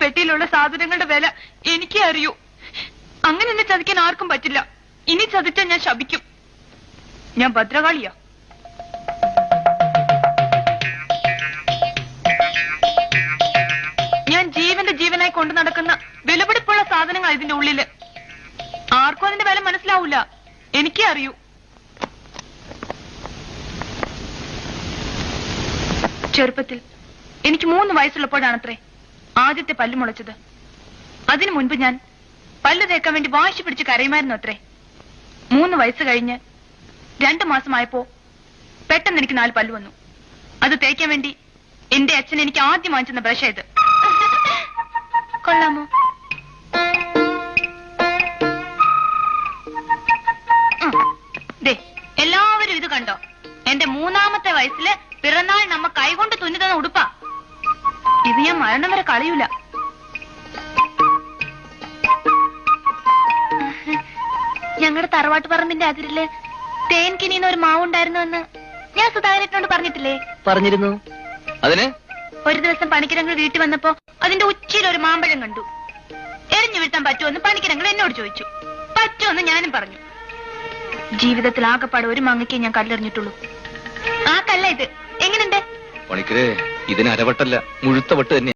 പെട്ടിയിലുള്ള സാധനങ്ങളുടെ വില എനിക്കേ അറിയൂ. അങ്ങനെ എന്നെ ചതിക്കാൻ ആർക്കും പറ്റില്ല. ഇനി ചതിച്ചാൽ ഞാൻ ശപിക്കും. ഞാൻ ഭദ്രകാളിയാ. ഞാൻ ജീവന്റെ ജീവനായി കൊണ്ടു നടക്കുന്ന വിലപിടിപ്പുള്ള സാധനങ്ങൾ ഇതിന്റെ ഉള്ളില്. ആർക്കും അതിന്റെ വില മനസ്സിലാവൂല. എനിക്കേ അറിയൂ. ചെറുപ്പത്തിൽ എനിക്ക് 3 വയസ്സുള്ളപ്പോഴാണത്രേ ആദ്യത്തെ പല്ല് മുളച്ചത്. അതിനു മുൻപ് ഞാൻ പല്ല് തേക്കാൻ വേണ്ടി വാശി പിടിച്ച് കരയുമായിരുന്നു അത്രേ. 3 വയസ്സ് കഴിഞ്ഞ് 2 മാസമായപ്പോ പെട്ടെന്ന് എനിക്ക് 4 പല്ല് വന്നു. അത് തേക്കാൻ വേണ്ടി എന്റെ അച്ഛൻ എനിക്ക് ആദ്യം വാങ്ങിച്ചെന്ന ബ്രഷ് ഇത്. കൊള്ളാമോ? എല്ലാവരും ഇത് കണ്ടോ? എന്റെ 3ാമത്തെ വയസ്സില് പിറന്നാൾ നമ്മ കൈകൊണ്ട് തുന്നി തന്ന ഉടുപ്പാ. ഇത് ഞാൻ മരണം വരെ കളയൂല. ഞങ്ങളുടെ തറവാട്ട് പറമ്പിന്റെ അതിരില് തേൻ കിനിയുന്ന ഒരു മാവുണ്ടായിരുന്നുവെന്ന് ഞാൻ സുധാകരനോട് പറഞ്ഞിട്ടില്ലേ? പറഞ്ഞിരുന്നു. അതിന് ഒരു ദിവസം പണിക്കിരങ്ങൾ വീട്ടിൽ വന്നപ്പോ അതിന്റെ ഉച്ചയിൽ ഒരു മാമ്പഴം കണ്ടു. എറിഞ്ഞു വീഴ്ത്താൻ പറ്റുമെന്ന് പണിക്കിരങ്ങൾ എന്നോട് ചോദിച്ചു. പറ്റുമെന്ന് ഞാനും പറഞ്ഞു. ജീവിതത്തിൽ ആകെപ്പാട് ഒരു മാങ്ങയ്ക്കേ ഞാൻ കല്ലെറിഞ്ഞിട്ടുള്ളൂ. ആ കല്ല ഇത്. എങ്ങനെയുണ്ട്? പണിക്കരെ, ഇതിന് അരവട്ടല്ല, മുഴുത്ത വട്ട് തന്നെ.